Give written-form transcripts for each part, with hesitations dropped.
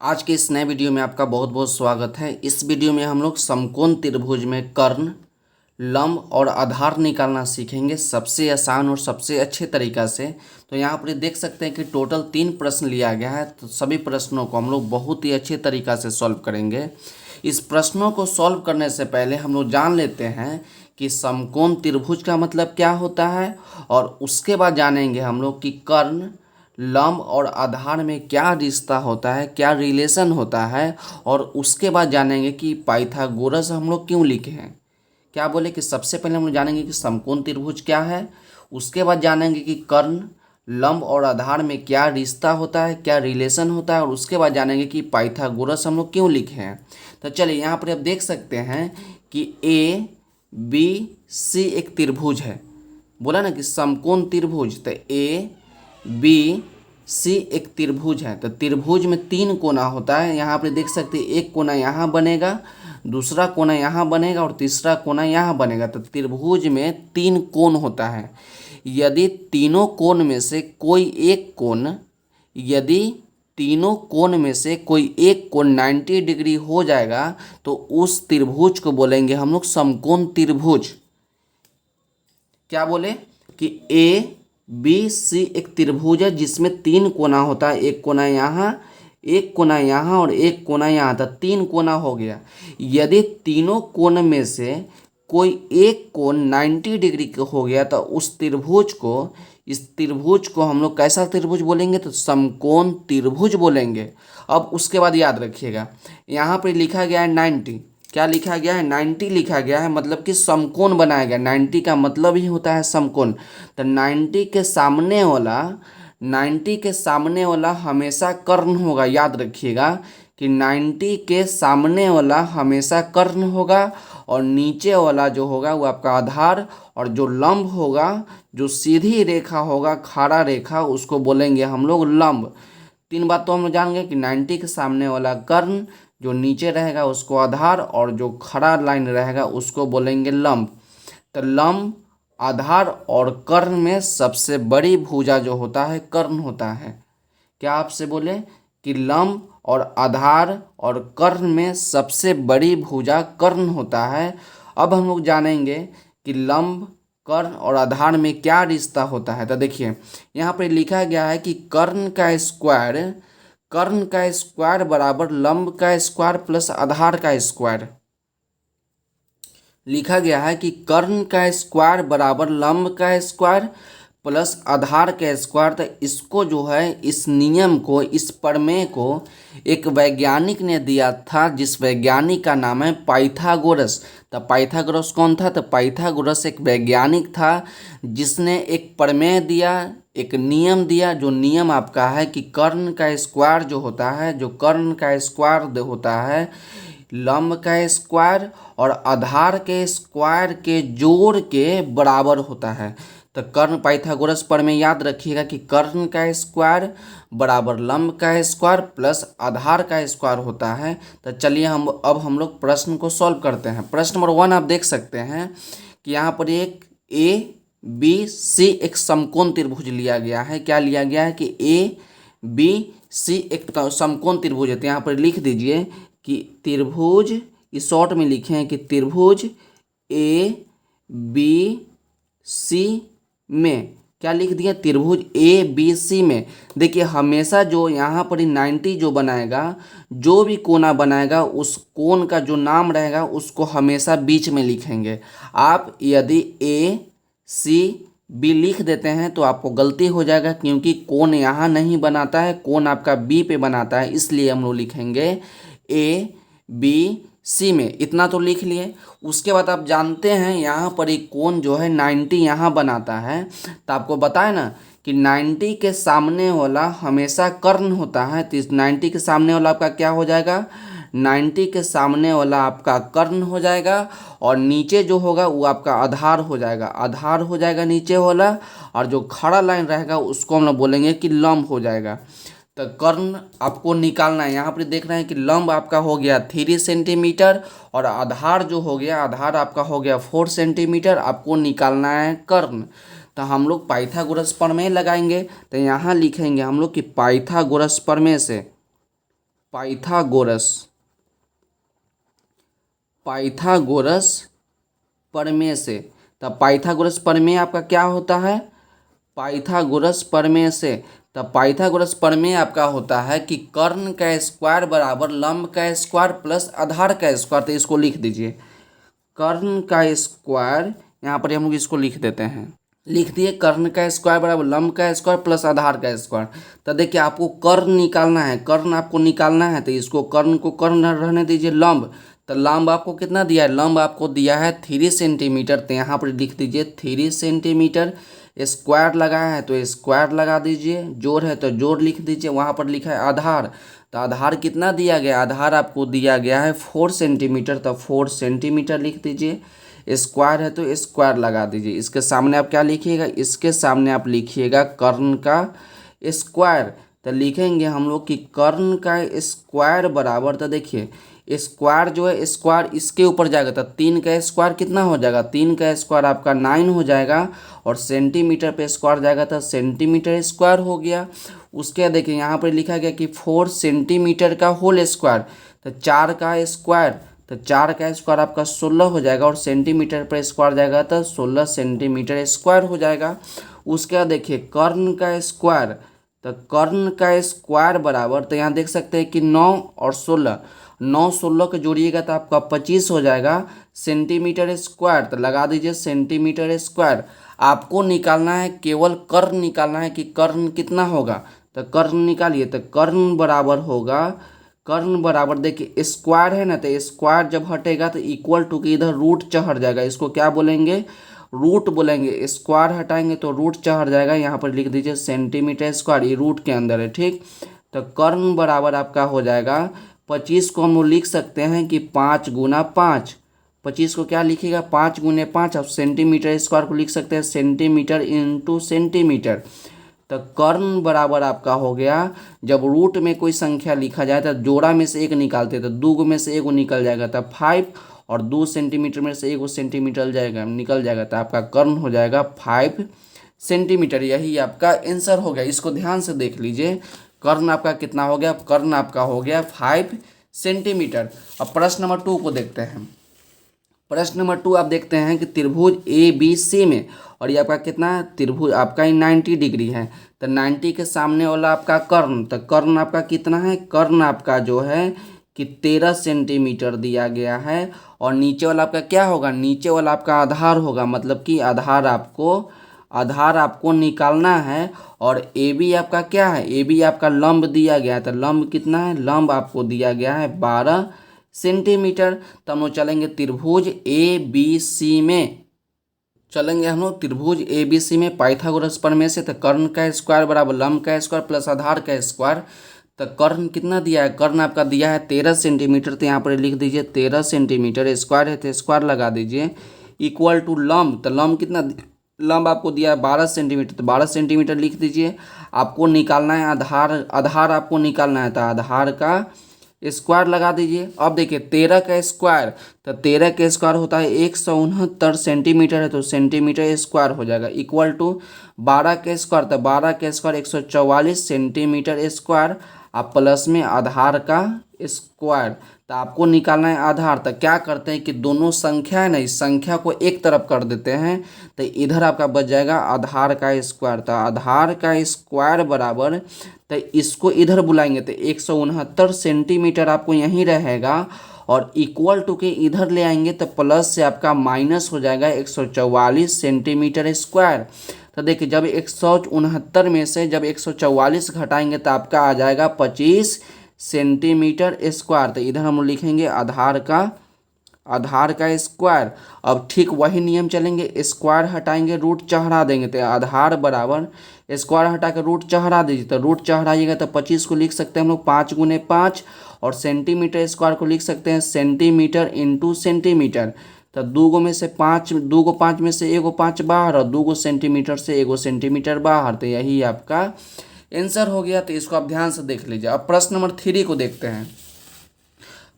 आज के इस नए वीडियो में आपका बहुत बहुत स्वागत है। इस वीडियो में हम लोग समकोण त्रिभुज में कर्ण, लंब और आधार निकालना सीखेंगे सबसे आसान और सबसे अच्छे तरीक़ा से। तो यहाँ पर देख सकते हैं कि टोटल 3 प्रश्न लिया गया है। तो सभी प्रश्नों को हम लोग बहुत ही अच्छे तरीक़ा से सॉल्व करेंगे। इस प्रश्नों को सॉल्व करने से पहले हम लोग जान लेते हैं कि समकोण त्रिभुज का मतलब क्या होता है, और उसके बाद जानेंगे हम लोग कि कर्ण, लंब और आधार में क्या रिश्ता होता है, क्या रिलेशन होता है, और उसके बाद जानेंगे कि पाइथागोरस हम लोग क्यों लिखे हैं। क्या बोले कि सबसे पहले हम लोग जानेंगे कि समकोण त्रिभुज क्या है, उसके बाद जानेंगे कि कर्ण, लंब और आधार में क्या रिश्ता होता है, क्या रिलेशन होता है, और उसके बाद जानेंगे कि पाइथागोरस हम लोग क्यों लिखे हैं। तो चलिए यहाँ पर आप देख सकते हैं कि ए बी सी एक त्रिभुज है। बोला ना कि समकोण त्रिभुज, तो ए बी सी एक त्रिभुज है। तो त्रिभुज में 3 कोना होता है। यहाँ पे देख सकते हैं एक कोना यहाँ बनेगा, दूसरा कोना यहाँ बनेगा और तीसरा कोना यहाँ बनेगा। तो त्रिभुज में 3 कोण होता है। यदि तीनों कोण में से कोई एक कोण यदि तीनों कोण में से कोई एक कोण 90 डिग्री हो जाएगा तो उस त्रिभुज को बोलेंगे हम लोग समकोण त्रिभुज। क्या बोले कि ए बी सी एक त्रिभुज है जिसमें 3 कोना होता है। एक कोना यहाँ, एक कोना यहाँ और एक कोना यहाँ, था 3 कोना हो गया। यदि तीनों कोण में से कोई एक कोण 90 डिग्री का हो गया तो इस त्रिभुज को हम लोग कैसा त्रिभुज बोलेंगे, तो समकोण त्रिभुज बोलेंगे। अब उसके बाद याद रखिएगा यहाँ पर लिखा गया है 90। क्या लिखा गया है? 90 लिखा गया है, मतलब कि समकोण बनाया गया। 90 का मतलब ही होता है समकोण। तो 90 के सामने वाला हमेशा कर्ण होगा। याद रखिएगा कि 90 के सामने वाला हमेशा कर्ण होगा, और नीचे वाला जो होगा वो आपका आधार, और जो लंब होगा, जो सीधी रेखा होगा, खड़ा रेखा, उसको बोलेंगे हम लोग लंब। 3 बात तो हम जान गए कि 90 के सामने वाला कर्ण, जो नीचे रहेगा उसको आधार, और जो खड़ा लाइन रहेगा उसको बोलेंगे लंब। तो लंब, आधार और कर्ण में सबसे बड़ी भुजा जो होता है कर्ण होता है। क्या आपसे बोले कि लंब और आधार और कर्ण में सबसे बड़ी भुजा कर्ण होता है। अब हम लोग जानेंगे कि लंब, कर्ण और आधार में क्या रिश्ता होता है। तो देखिए यहाँ पर लिखा गया है कि कर्ण का स्क्वायर बराबर लंब का स्क्वायर प्लस आधार का स्क्वायर। लिखा गया है कि कर्ण का स्क्वायर बराबर लंब का स्क्वायर प्लस आधार का स्क्वायर। तो इसको जो है, इस नियम को, इस प्रमेय को एक वैज्ञानिक ने दिया था, जिस वैज्ञानिक का नाम है पाइथागोरस। तो पाइथागोरस कौन था? तो पाइथागोरस एक वैज्ञानिक था जिसने एक प्रमेय दिया, एक नियम दिया। जो नियम आपका है कि कर्ण का स्क्वायर जो होता है, जो कर्ण का स्क्वायर होता है लंब का स्क्वायर और आधार के स्क्वायर के जोड़ के बराबर होता है। तो कर्ण पाइथागोरस पर में याद रखिएगा कि कर्ण का स्क्वायर बराबर लंब का स्क्वायर प्लस आधार का स्क्वायर होता है। तो चलिए हम लोग प्रश्न को सॉल्व करते हैं। प्रश्न नंबर 1 आप देख सकते हैं कि यहाँ पर एक ए बी सी एक समकोण त्रिभुज लिया गया है। क्या लिया गया है कि ए बी सी एक समकोण त्रिभुज है। तो यहाँ पर लिख दीजिए कि त्रिभुज, इस शॉर्ट में लिखे हैं कि त्रिभुज ए बी सी में, क्या लिख दिया, त्रिभुज ए बी सी में। देखिए हमेशा जो यहाँ पर 90 जो बनाएगा, जो भी कोना बनाएगा, उस कोण का जो नाम रहेगा उसको हमेशा बीच में लिखेंगे। आप यदि ए सी बी लिख देते हैं तो आपको गलती हो जाएगा, क्योंकि कोण यहाँ नहीं बनाता है, कोण आपका बी पे बनाता है। इसलिए हम लोग लिखेंगे ए बी सी में। इतना तो लिख लिए। उसके बाद आप जानते हैं यहाँ पर एक कोण जो है 90 यहाँ बनाता है। तो आपको बताया ना कि 90 के सामने वाला हमेशा कर्ण होता है। तो इस 90 के सामने वाला आपका क्या हो जाएगा? 90 के सामने वाला आपका कर्ण हो जाएगा, और नीचे जो होगा वो आपका आधार हो जाएगा। आधार हो जाएगा नीचे वाला, और जो खड़ा लाइन रहेगा उसको हम लोग बोलेंगे कि लंब हो जाएगा। तो कर्ण आपको निकालना है। यहाँ पर देख रहे हैं कि लंब आपका हो गया 3 सेंटीमीटर, और आधार जो हो गया, आधार आपका हो गया 4 सेंटीमीटर। आपको निकालना है कर्ण। तो हम लोग पाइथागोरस प्रमेय लगाएंगे। तो यहाँ लिखेंगे हम लोग कि पाइथागोरस प्रमेय से, पाइथागोरस पाइथागोरस प्रमेय से। तब पाइथागोरस प्रमेय आपका क्या होता है? पाइथागोरस प्रमेय से। तब पाइथागोरस प्रमेय आपका होता है कि कर्ण का स्क्वायर बराबर लंब का स्क्वायर प्लस आधार का स्क्वायर। तो इसको लिख दीजिए, कर्ण का स्क्वायर, यहाँ पर हम लोग इसको लिख देते हैं, लिख दिए कर्ण का स्क्वायर बराबर लंब का स्क्वायर प्लस आधार का स्क्वायर। तो देखिए आपको कर्ण निकालना है, कर्ण आपको निकालना है, तो इसको कर्ण को कर्ण रहने दीजिए, लंब। तो लंब आपको कितना दिया है? लंब आपको दिया है 3 सेंटीमीटर। तो यहाँ पर लिख दीजिए 3 सेंटीमीटर। स्क्वायर लगाया है तो स्क्वायर लगा दीजिए, जोड़ है तो जोड़ लिख दीजिए। वहाँ पर लिखा है आधार, तो आधार कितना दिया गया? आधार आपको दिया गया है 4 सेंटीमीटर। तो 4 सेंटीमीटर लिख दीजिए। स्क्वायर है तो स्क्वायर लगा दीजिए। इसके सामने आप क्या लिखिएगा? इसके सामने आप लिखिएगा कर्ण का स्क्वायर। तो लिखेंगे हम लोग कि कर्ण का स्क्वायर बराबर, तो देखिए स्क्वायर जो है स्क्वायर इसके ऊपर जाएगा, तो 3 का स्क्वायर कितना हो जाएगा? 3 का स्क्वायर आपका 9 हो जाएगा, और सेंटीमीटर पे स्क्वायर जाएगा तो सेंटीमीटर स्क्वायर हो गया। उसके बाद देखिए यहाँ पर लिखा गया कि 4 सेंटीमीटर का होल स्क्वायर। तो 4 का स्क्वायर, तो 4 का स्क्वायर आपका 16 हो जाएगा, और सेंटीमीटर पर स्क्वायर जाएगा तो 16 सेंटीमीटर स्क्वायर हो जाएगा। उसके बाद देखिए कर्ण का स्क्वायर, तो कर्ण का स्क्वायर बराबर, तो यहाँ देख सकते हैं कि 9 और 16, 9 16 को जोड़िएगा तो आपका 25 हो जाएगा सेंटीमीटर स्क्वायर। तो लगा दीजिए सेंटीमीटर स्क्वायर। आपको निकालना है केवल कर्ण निकालना है कि कर्ण कितना होगा। तो कर्ण निकालिए, तो कर्ण बराबर होगा, कर्ण बराबर देखिए स्क्वायर है ना, तो स्क्वायर जब हटेगा तो इक्वल टू के इधर रूट चढ़ जाएगा। इसको क्या बोलेंगे? रूट बोलेंगे। स्क्वायर हटाएंगे तो रूट चढ़ जाएगा। यहाँ पर लिख दीजिए सेंटीमीटर स्क्वायर, ये रूट के अंदर है, ठीक। तो कर्ण बराबर आपका हो जाएगा 25 को हम लोग लिख सकते हैं कि 5 गुना 5। 25 को क्या लिखिएगा? 5 गुने 5। अब सेंटीमीटर स्क्वायर को लिख सकते हैं सेंटीमीटर इंटू सेंटीमीटर। तो कर्ण बराबर आपका हो गया, जब रूट में कोई संख्या लिखा जाए तो जोड़ा में से एक निकालते, तो 2 में से 1 निकल जाएगा, तब 5, और 2 सेंटीमीटर में से 1 सेंटीमीटर जाएगा निकल जाएगा, तो आपका कर्ण हो जाएगा 5 सेंटीमीटर। यही आपका आंसर हो गया। इसको ध्यान से देख लीजिए, कर्ण आपका कितना हो गया? कर्ण आपका हो गया 5 सेंटीमीटर। अब प्रश्न नंबर 2 को देखते हैं। प्रश्न नंबर 2 आप देखते हैं कि त्रिभुज ए बी सी में, और ये आपका कितना है? त्रिभुज आपका 90 डिग्री है, तो 90 के सामने वाला आपका कर्ण, तो कर्ण आपका कितना है? कर्ण आपका जो है कि 13 सेंटीमीटर दिया गया है। और नीचे वाला आपका क्या होगा? नीचे वाला आपका आधार होगा, मतलब कि आधार आपको निकालना है। और ए बी आपका क्या है? ए बी आपका लंब दिया गया है, तो लंब कितना है? लंब आपको दिया गया है 12 सेंटीमीटर। तो हम लोग चलेंगे त्रिभुज ए बी सी में, चलेंगे हम लोग त्रिभुज ए बी सी में पाइथागोरस प्रमेय से। तो कर्ण का स्क्वायर बराबर लंब का स्क्वायर प्लस आधार का स्क्वायर। तो कर्ण कितना दिया है? कर्ण आपका दिया है 13 सेंटीमीटर। तो यहाँ पर लिख दीजिए 13 सेंटीमीटर। स्क्वायर है तो स्क्वायर लगा दीजिए, इक्वल टू लंब, तो लंब कितना? लंब आपको दिया है 12 सेंटीमीटर, तो 12 सेंटीमीटर लिख दीजिए। आपको निकालना है आधार आपको निकालना है, तो आधार का स्क्वायर लगा दीजिए। अब देखिए 13 का स्क्वायर, तो 13 का स्क्वायर होता है 169 सेंटीमीटर है, तो सेंटीमीटर स्क्वायर हो जाएगा, इक्वल टू 12 का स्क्वायर, तो 12 का स्क्वायर 144 सेंटीमीटर स्क्वायर। आप प्लस में आधार का स्क्वायर, तो आपको निकालना है आधार। तो क्या करते हैं कि दोनों संख्या है ना, इस संख्या को एक तरफ कर देते हैं, तो इधर आपका बच जाएगा आधार का स्क्वायर। तो आधार का स्क्वायर बराबर, तो इसको इधर बुलाएंगे तो 169 सेंटीमीटर आपको यहीं रहेगा, और इक्वल टू के इधर ले आएंगे तो प्लस से आपका माइनस हो जाएगा 144 सेंटीमीटर स्क्वायर। तो देखिए जब 169 में से जब 144 घटाएंगे तो आपका आ जाएगा 25 सेंटीमीटर स्क्वायर। तो इधर हम लिखेंगे आधार का स्क्वायर। अब ठीक वही नियम चलेंगे, स्क्वायर हटाएंगे रूट चढ़ा देंगे, तो आधार बराबर स्क्वायर हटा के रूट चढ़ा दीजिए, तो रूट चढ़ाइएगा तो 25 को लिख सकते हैं हम लोग 5 गुने 5, और सेंटीमीटर स्क्वायर को लिख सकते हैं सेंटीमीटर इंटू सेंटीमीटर। तो 2 में से 5, 2 5 में से 1 5 बाहर, और 2 सेंटीमीटर से 1 सेंटीमीटर बाहर। तो यही आपका आंसर हो गया। तो इसको आप ध्यान से देख लीजिए। अब प्रश्न नंबर 3 को देखते हैं।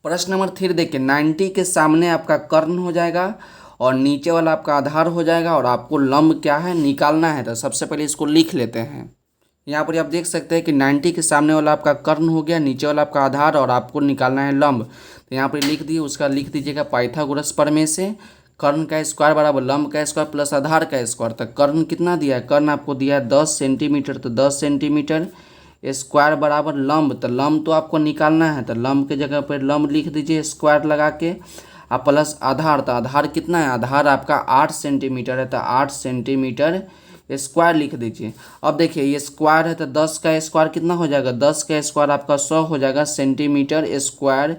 प्रश्न नंबर 3 देखिए, 90 के सामने आपका कर्ण हो जाएगा, और नीचे वाला आपका आधार हो जाएगा, और आपको लंब क्या है? निकालना है। तो सबसे पहले इसको लिख लेते हैं, यहाँ पर आप देख सकते हैं कि 90 के सामने वाला आपका कर्ण हो गया, नीचे वाला आपका आधार, और आपको निकालना है लंब। तो यहाँ पर लिख दिए, उसका लिख दीजिएगा पाइथागोरस प्रमेय से कर्ण का स्क्वायर बराबर लंब का स्क्वायर प्लस आधार का स्क्वायर। तो कर्ण कितना दिया है, कर्ण आपको दिया है 10 सेंटीमीटर, तो 10 सेंटीमीटर स्क्वायर बराबर लंब। तो लंब तो आपको निकालना है, तो लंब के जगह पर लंब लिख दीजिए स्क्वायर लगा के, आप प्लस आधार। तो आधार कितना है, आधार आपका 8 सेंटीमीटर है, तो 8 सेंटीमीटर स्क्वायर लिख दीजिए। अब देखिए ये स्क्वायर है, तो 10 का स्क्वायर कितना हो जाएगा, 10 का स्क्वायर आपका 100 हो जाएगा सेंटीमीटर स्क्वायर,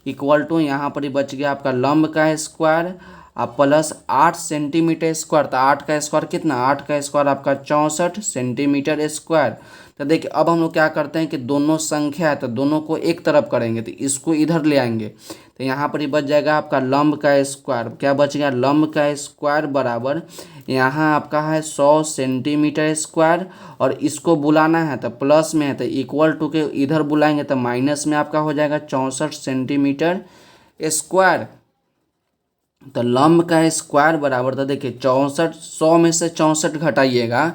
इक्वल टू यहाँ पर ही बच गया आपका लंब का स्क्वायर आप प्लस 8 सेंटीमीटर स्क्वायर। तो 8 का स्क्वायर कितना, 8 का स्क्वायर आपका 64 सेंटीमीटर स्क्वायर। तो देखिए अब हम लोग क्या करते हैं कि दोनों संख्या है तो दोनों को एक तरफ करेंगे, तो इसको इधर ले आएंगे, तो यहाँ पर ही बच जाएगा आपका लंब का स्क्वायर। क्या बच गया, लंब का स्क्वायर बराबर यहाँ आपका है 100 सेंटीमीटर स्क्वायर, और इसको बुलाना है तो प्लस में है, तो इक्वल टू के इधर बुलाएंगे तो माइनस में आपका हो जाएगा 64 सेंटीमीटर स्क्वायर। तो लंब का स्क्वायर बराबर, तो देखिए 64, 100 में से 64 घटाइएगा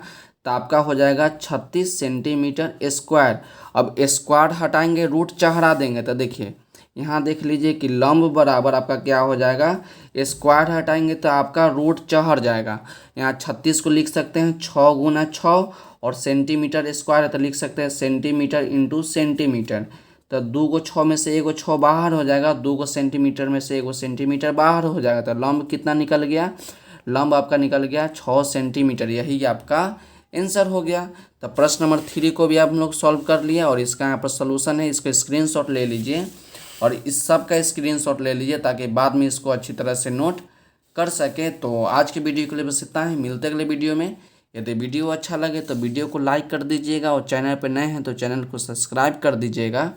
तो आपका हो जाएगा 36 सेंटीमीटर स्क्वायर। अब स्क्वायर हटाएंगे, रूट चढ़ा देंगे, तो देखिए यहाँ देख लीजिए कि लंब बराबर आपका क्या हो जाएगा, स्क्वायर हटाएंगे तो आपका रूट चढ़ जाएगा। यहाँ 36 को लिख सकते हैं 6 गुना 6, और सेंटीमीटर स्क्वायर है तो लिख सकते हैं सेंटीमीटर इंटू सेंटीमीटर। तो 2 को 6 में से 1 6 बाहर हो जाएगा, 2 को सेंटीमीटर में से 1 सेंटीमीटर बाहर हो जाएगा। तो लंब कितना निकल गया, लंब आपका निकल गया 6 सेंटीमीटर। यही आपका आंसर हो गया। तो प्रश्न नंबर 3 को भी आप लोग सॉल्व कर लिया, और इसका यहाँ पर सोल्यूशन है, इसका स्क्रीनशॉट ले लीजिए और इस सब का स्क्रीनशॉट ले लीजिए ताकि बाद में इसको अच्छी तरह से नोट कर सके। तो आज के वीडियो के लिए बस इतना ही, मिलते अगले वीडियो में। यदि वीडियो अच्छा लगे तो वीडियो को लाइक कर दीजिएगा, और चैनल पर नए हैं तो चैनल को सब्सक्राइब कर दीजिएगा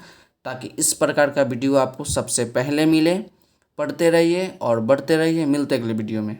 ताकि इस प्रकार का वीडियो आपको सबसे पहले मिले। पढ़ते रहिए और बढ़ते रहिए, मिलते अगले वीडियो में।